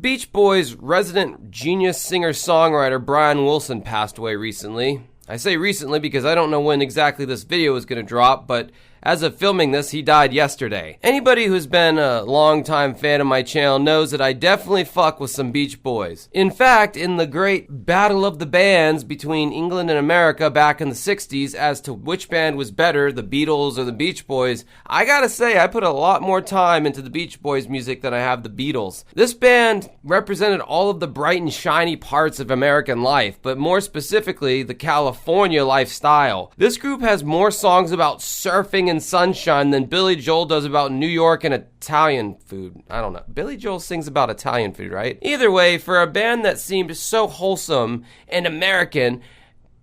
Beach Boys resident genius singer-songwriter Brian Wilson passed away recently. I say recently because I don't know when exactly this video is going to drop, but as of filming this, he died yesterday. Anybody who's been a longtime fan of my channel knows that I definitely fuck with some Beach Boys. In fact, in the great battle of the bands between England and America back in the 60s as to which band was better, the Beatles or the Beach Boys, I gotta say I put a lot more time into the Beach Boys music than I have the Beatles. This band represented all of the bright and shiny parts of American life, but more specifically, the California lifestyle. This group has more songs about surfing and sunshine than Billy Joel does about New York and Italian food. I don't know. Billy Joel sings about Italian food, right? Either way, for a band that seemed so wholesome and American,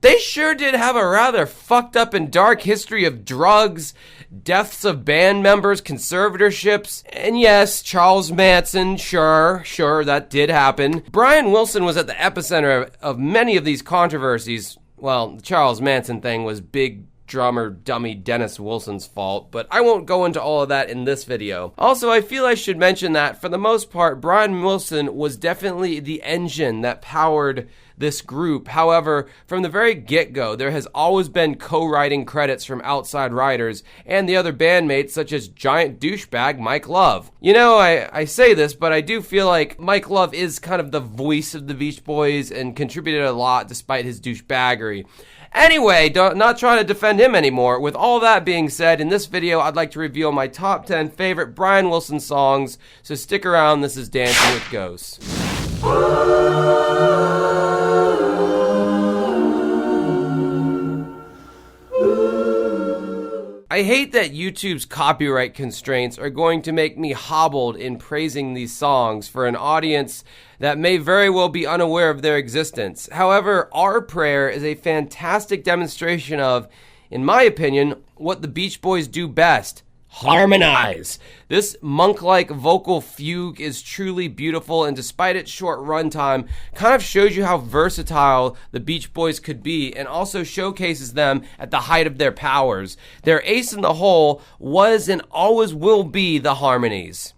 they sure did have a rather fucked up and dark history of drugs, deaths of band members, conservatorships, and yes, Charles Manson, sure, that did happen. Brian Wilson was at the epicenter of many of these controversies. Well, the Charles Manson thing was big drummer dummy Dennis Wilson's fault, but I won't go into all of that in this video. Also, I feel I should mention that for the most part, Brian Wilson was definitely the engine that powered this group. However, from the very get-go, there has always been co-writing credits from outside writers and the other bandmates such as giant douchebag Mike Love. You know, I say this, but I do feel like Mike Love is kind of the voice of the Beach Boys and contributed a lot despite his douchebaggery. Anyway, not trying to defend him anymore. With all that being said, in this video, I'd like to reveal my top 10 favorite Brian Wilson songs, so stick around. This is Dancing with Ghosts. I hate that YouTube's copyright constraints are going to make me hobbled in praising these songs for an audience that may very well be unaware of their existence. However, Our Prayer is a fantastic demonstration of, in my opinion, what the Beach Boys do best: harmonize. This monk-like vocal fugue is truly beautiful, and despite its short runtime, kind of shows you how versatile the Beach Boys could be and also showcases them at the height of their powers. Their ace in the hole was and always will be the harmonies.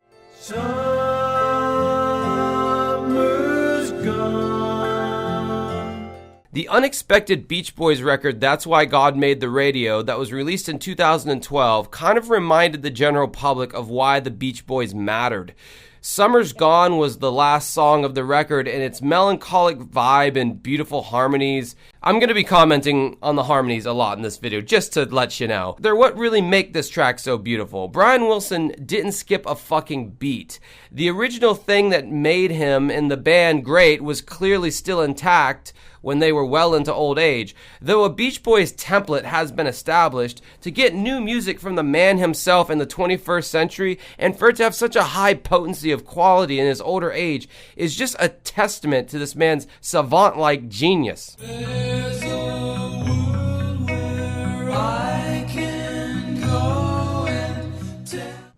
The unexpected Beach Boys record, That's Why God Made the Radio, that was released in 2012, kind of reminded the general public of why the Beach Boys mattered. Summer's Gone was the last song of the record, and its melancholic vibe and beautiful harmonies. I'm going to be commenting on the harmonies a lot in this video, just to let you know. They're what really make this track so beautiful. Brian Wilson didn't skip a fucking beat. The original thing that made him and the band great was clearly still intact when they were well into old age. Though a Beach Boys template has been established, to get new music from the man himself in the 21st century and for it to have such a high potency of quality in his older age is just a testament to this man's savant-like genius. There's a world where I can go and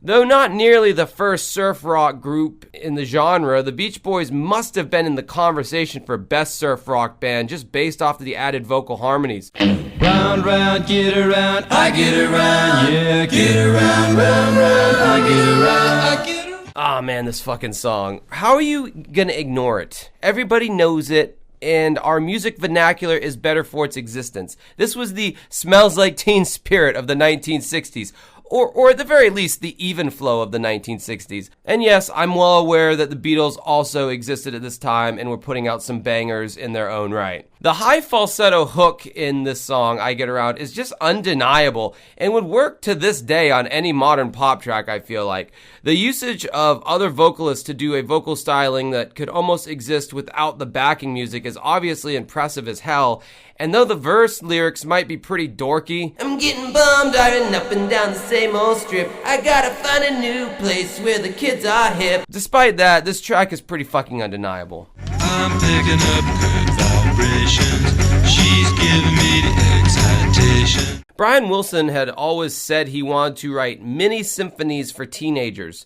Though not nearly the first surf rock group in the genre, the Beach Boys must have been in the conversation for best surf rock band just based off of the added vocal harmonies. Round, round, get around, I get around, yeah, get around, round, round, I get around, I get around. Ah, man, this fucking song. How are you gonna ignore it? Everybody knows it, and our music vernacular is better for its existence. This was the Smells Like Teen Spirit of the 1960s. Or at the very least, the even flow of the 1960s. And yes, I'm well aware that the Beatles also existed at this time and were putting out some bangers in their own right. The high falsetto hook in this song, I Get Around, is just undeniable and would work to this day on any modern pop track, I feel like. The usage of other vocalists to do a vocal styling that could almost exist without the backing music is obviously impressive as hell. And though the verse lyrics might be pretty dorky, I'm getting bummed driving up and down the same old strip, I gotta find a new place where the kids are hip. Despite that, this track is pretty fucking undeniable. I'm picking up good vibrations, she's giving me the excitation. Brian Wilson had always said he wanted to write mini symphonies for teenagers.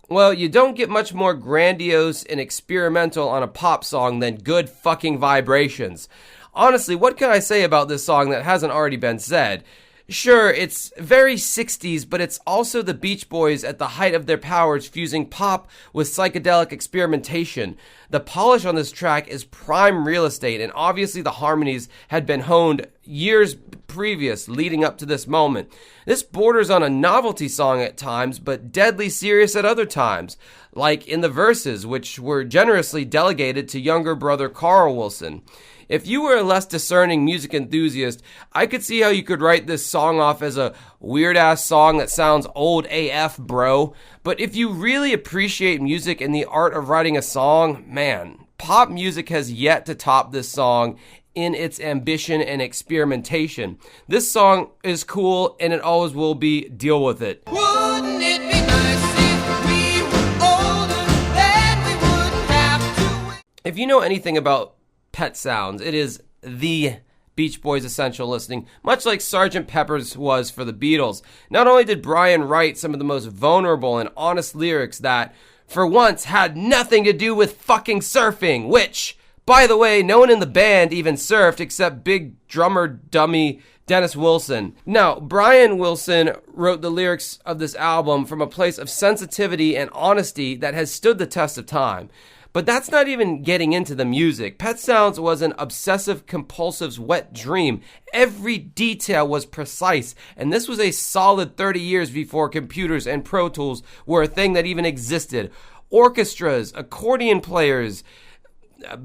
Well, you don't get much more grandiose and experimental on a pop song than good fucking vibrations. Honestly, what can I say about this song that hasn't already been said? Sure, it's very 60s, but it's also the Beach Boys at the height of their powers, fusing pop with psychedelic experimentation. The polish on this track is prime real estate, and obviously the harmonies had been honed years previous, leading up to this moment. This borders on a novelty song at times, but deadly serious at other times, like in the verses, which were generously delegated to younger brother Carl Wilson. If you were a less discerning music enthusiast, I could see how you could write this song off as a weird-ass song that sounds old AF, bro. But if you really appreciate music and the art of writing a song, man, pop music has yet to top this song in its ambition and experimentation. This song is cool, and it always will be. Deal with it. Wouldn't it be nice if we were older, then we wouldn't have to... If you know anything about Pet Sounds, it is the Beach Boys essential listening, much like Sgt. Pepper's was for the Beatles. Not only did Brian write some of the most vulnerable and honest lyrics that, for once, had nothing to do with fucking surfing, which, by the way, no one in the band even surfed except big drummer dummy Dennis Wilson. Now, Brian Wilson wrote the lyrics of this album from a place of sensitivity and honesty that has stood the test of time. But that's not even getting into the music. Pet Sounds was an obsessive-compulsive's wet dream. Every detail was precise, and this was a solid 30 years before computers and Pro Tools were a thing that even existed. Orchestras, accordion players,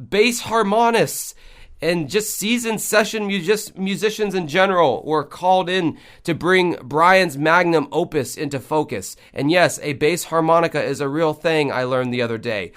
bass harmonists, and just seasoned session musicians in general were called in to bring Brian's magnum opus into focus. And yes, a bass harmonica is a real thing, I learned the other day.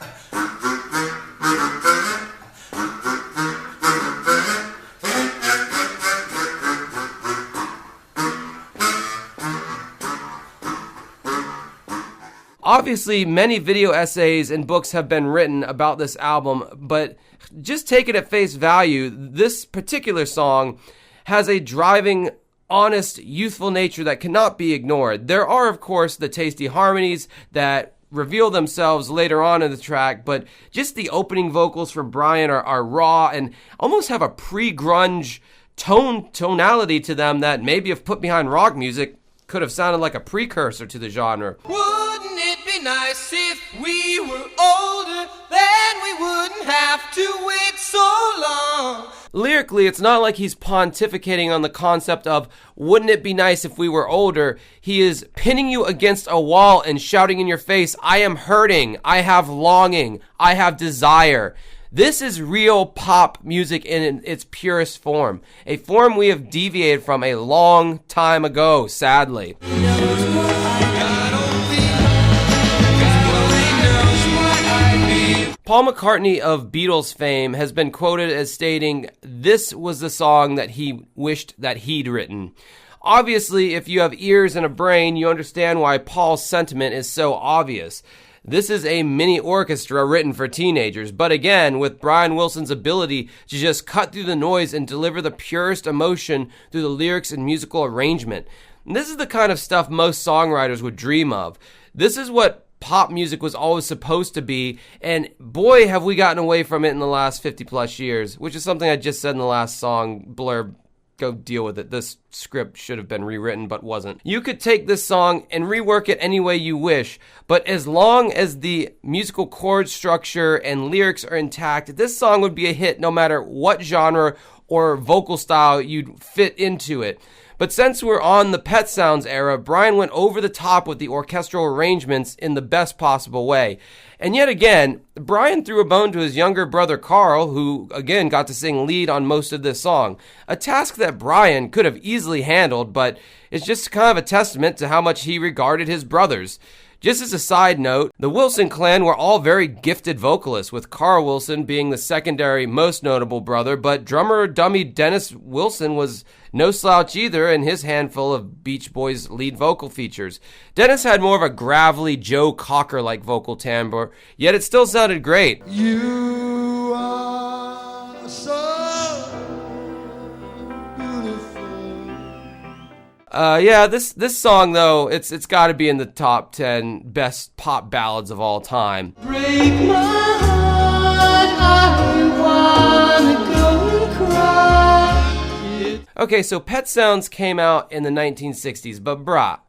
Obviously, many video essays and books have been written about this album, but just take it at face value, this particular song has a driving, honest, youthful nature that cannot be ignored. There are, of course, the tasty harmonies that reveal themselves later on in the track, but just the opening vocals from Brian are raw and almost have a pre-grunge tonality to them that maybe if put behind rock music could have sounded like a precursor to the genre. Wouldn't it be nice if we were older, then we wouldn't have to wait so long? Lyrically, it's not like he's pontificating on the concept of, wouldn't it be nice if we were older? He is pinning you against a wall and shouting in your face, I am hurting, I have longing, I have desire. This is real pop music in its purest form, a form we have deviated from a long time ago, sadly. Paul McCartney of Beatles fame has been quoted as stating, this was the song that he wished that he'd written. Obviously, if you have ears and a brain, you understand why Paul's sentiment is so obvious. This is a mini orchestra written for teenagers, but again, with Brian Wilson's ability to just cut through the noise and deliver the purest emotion through the lyrics and musical arrangement. And this is the kind of stuff most songwriters would dream of. This is what pop music was always supposed to be, and boy, have we gotten away from it in the last 50 plus years, which is something I just said in the last song blurb. Go deal with it. This script should have been rewritten, but wasn't. You could take this song and rework it any way you wish, but as long as the musical chord structure and lyrics are intact, this song would be a hit no matter what genre or vocal style you'd fit into it. But since we're on the Pet Sounds era, Brian went over the top with the orchestral arrangements in the best possible way. And yet again, Brian threw a bone to his younger brother Carl, who again got to sing lead on most of this song. A task that Brian could have easily handled, but it's just kind of a testament to how much he regarded his brothers. Just as a side note, the Wilson clan were all very gifted vocalists, with Carl Wilson being the secondary most notable brother, but drummer dummy Dennis Wilson was no slouch either in his handful of Beach Boys lead vocal features. Dennis had more of a gravelly Joe Cocker-like vocal timbre, yet it still sounded great. You are so This song though, it's got to be in the top 10 best pop ballads of all time. break my heart, I wanna go and cry. Okay, so Pet Sounds came out in the 1960s, but brah,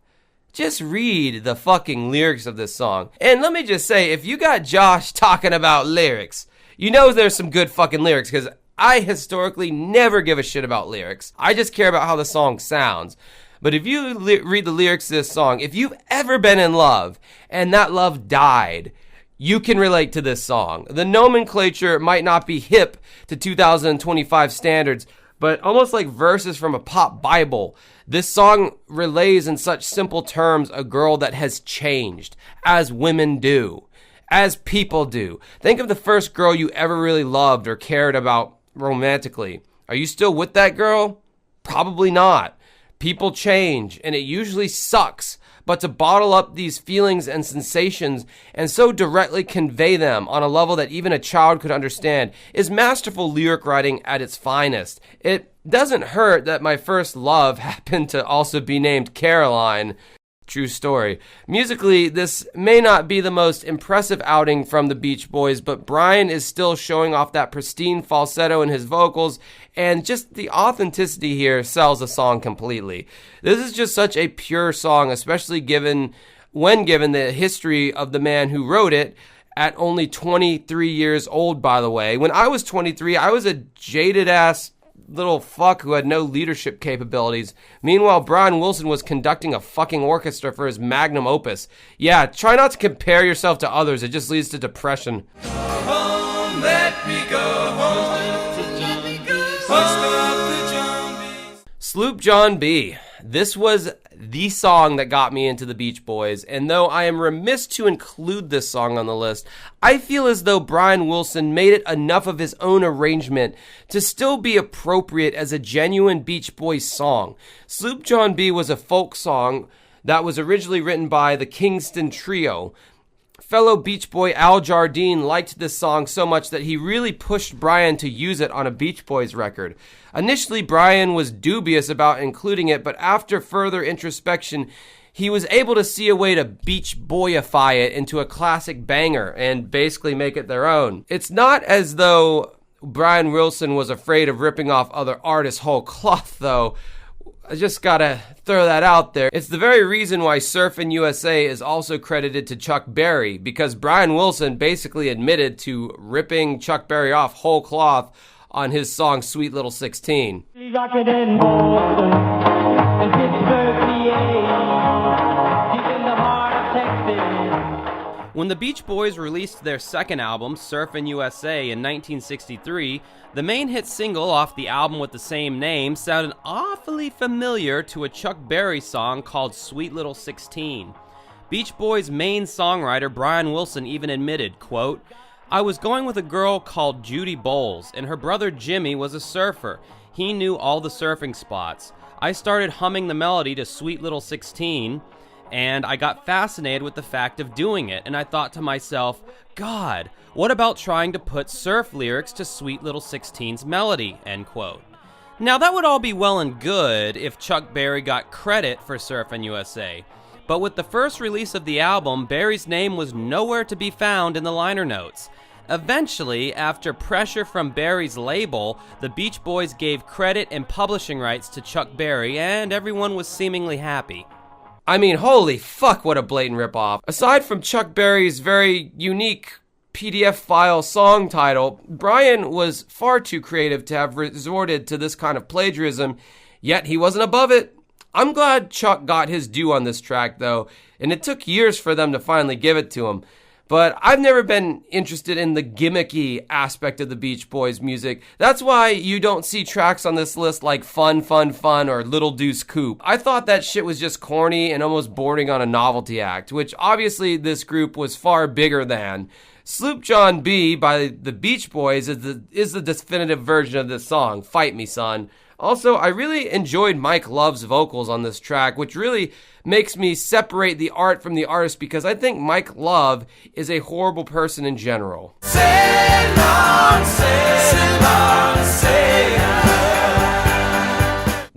just read the fucking lyrics of this song. And let me just say, if you got Josh talking about lyrics, you know there's some good fucking lyrics, because I historically never give a shit about lyrics. I just care about how the song sounds. But if you read the lyrics of this song, if you've ever been in love and that love died, you can relate to this song. The nomenclature might not be hip to 2025 standards, but almost like verses from a pop Bible, this song relays in such simple terms a girl that has changed, as women do, as people do. Think of the first girl you ever really loved or cared about romantically. Are you still with that girl? Probably not. People change, and it usually sucks. But to bottle up these feelings and sensations and so directly convey them on a level that even a child could understand is masterful lyric writing at its finest. It doesn't hurt that my first love happened to also be named Caroline. True story. Musically, this may not be the most impressive outing from the Beach Boys, but Brian is still showing off that pristine falsetto in his vocals, and just the authenticity here sells the song completely. This is just such a pure song, especially when given the history of the man who wrote it, at only 23 years old, by the way. When I was 23, I was a jaded-ass little fuck who had no leadership capabilities. Meanwhile, Brian Wilson was conducting a fucking orchestra for his magnum opus. Yeah, try not to compare yourself to others. It just leads to depression. Go home, let me go home. Sloop John B. This was the song that got me into the Beach Boys, and though I am remiss to include this song on the list, I feel as though Brian Wilson made it enough of his own arrangement to still be appropriate as a genuine Beach Boys song. Sloop John B was a folk song that was originally written by the Kingston Trio. Fellow Beach Boy Al Jardine liked this song so much that he really pushed Brian to use it on a Beach Boys record. Initially, Brian was dubious about including it, but after further introspection, he was able to see a way to Beach Boyify it into a classic banger and basically make it their own. It's not as though Brian Wilson was afraid of ripping off other artists whole cloth, though. I just gotta throw that out there. It's the very reason why Surfin' USA is also credited to Chuck Berry, because Brian Wilson basically admitted to ripping Chuck Berry off whole cloth on his song Sweet Little 16. When the Beach Boys released their second album, Surfin' USA, in 1963, the main hit single off the album with the same name sounded awfully familiar to a Chuck Berry song called Sweet Little 16. Beach Boys' main songwriter Brian Wilson even admitted, quote, "I was going with a girl called Judy Bowles, and her brother Jimmy was a surfer. He knew all the surfing spots. I started humming the melody to Sweet Little 16, and I got fascinated with the fact of doing it, and I thought to myself, God, what about trying to put surf lyrics to Sweet Little 16's melody?" End quote. Now that would all be well and good if Chuck Berry got credit for Surfin' USA, but with the first release of the album, Berry's name was nowhere to be found in the liner notes. Eventually, after pressure from Berry's label, the Beach Boys gave credit and publishing rights to Chuck Berry, and everyone was seemingly happy. I mean, holy fuck, what a blatant ripoff. Aside from Chuck Berry's very unique PDF file song title, Brian was far too creative to have resorted to this kind of plagiarism, yet he wasn't above it. I'm glad Chuck got his due on this track, though, and it took years for them to finally give it to him. But I've never been interested in the gimmicky aspect of the Beach Boys music. That's why you don't see tracks on this list like Fun, Fun, Fun or Little Deuce Coupe. I thought that shit was just corny and almost bordering on a novelty act, which obviously this group was far bigger than. Sloop John B by the Beach Boys is the definitive version of this song, Fight Me Son. Also, I really enjoyed Mike Love's vocals on this track, which really makes me separate the art from the artist because I think Mike Love is a horrible person in general.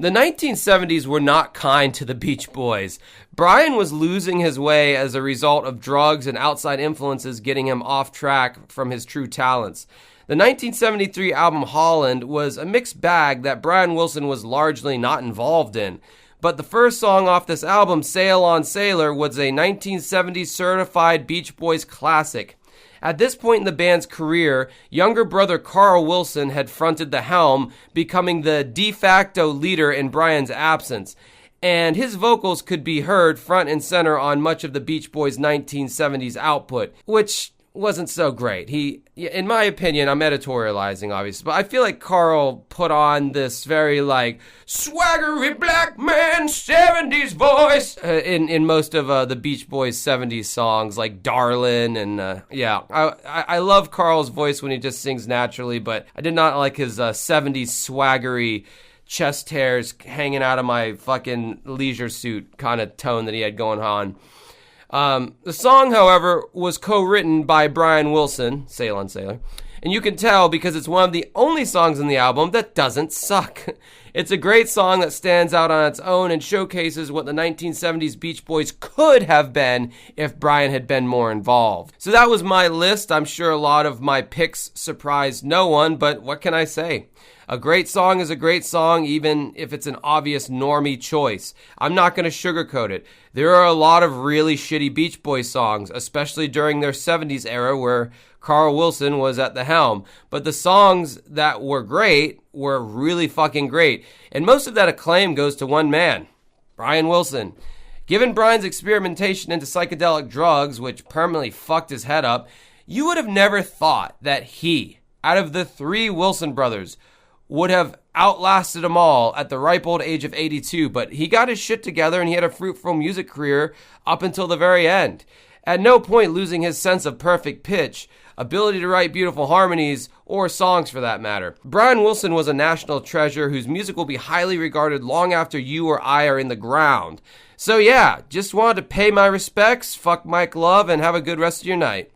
The 1970s were not kind to the Beach Boys. Brian was losing his way as a result of drugs and outside influences getting him off track from his true talents. The 1973 album Holland was a mixed bag that Brian Wilson was largely not involved in. But the first song off this album, Sail On Sailor, was a 1970s certified Beach Boys classic. At this point in the band's career, younger brother Carl Wilson had fronted the helm, becoming the de facto leader in Brian's absence. And his vocals could be heard front and center on much of the Beach Boys' 1970s output, which wasn't so great. In my opinion, I'm editorializing, obviously, but I feel like Carl put on this very, swaggery black man 70s voice in most of the Beach Boys 70s songs, like Darlin', and I love Carl's voice when he just sings naturally, but I did not like his 70s swaggery chest hairs hanging out of my fucking leisure suit kind of tone that he had going on. The song, however, was co-written by Brian Wilson, Sail on Sailor, and you can tell because it's one of the only songs in the album that doesn't suck. It's a great song that stands out on its own and showcases what the 1970s Beach Boys could have been if Brian had been more involved. So that was my list. I'm sure a lot of my picks surprised no one, but what can I say? A great song is a great song, even if it's an obvious normie choice. I'm not going to sugarcoat it. There are a lot of really shitty Beach Boys songs, especially during their 70s era where Carl Wilson was at the helm. But the songs that were great were really fucking great. And most of that acclaim goes to one man, Brian Wilson. Given Brian's experimentation into psychedelic drugs, which permanently fucked his head up, you would have never thought that he, out of the three Wilson brothers, would have outlasted them all at the ripe old age of 82, but he got his shit together and he had a fruitful music career up until the very end. At no point losing his sense of perfect pitch, ability to write beautiful harmonies, or songs for that matter. Brian Wilson was a national treasure whose music will be highly regarded long after you or I are in the ground. So yeah, just wanted to pay my respects, fuck Mike Love, and have a good rest of your night.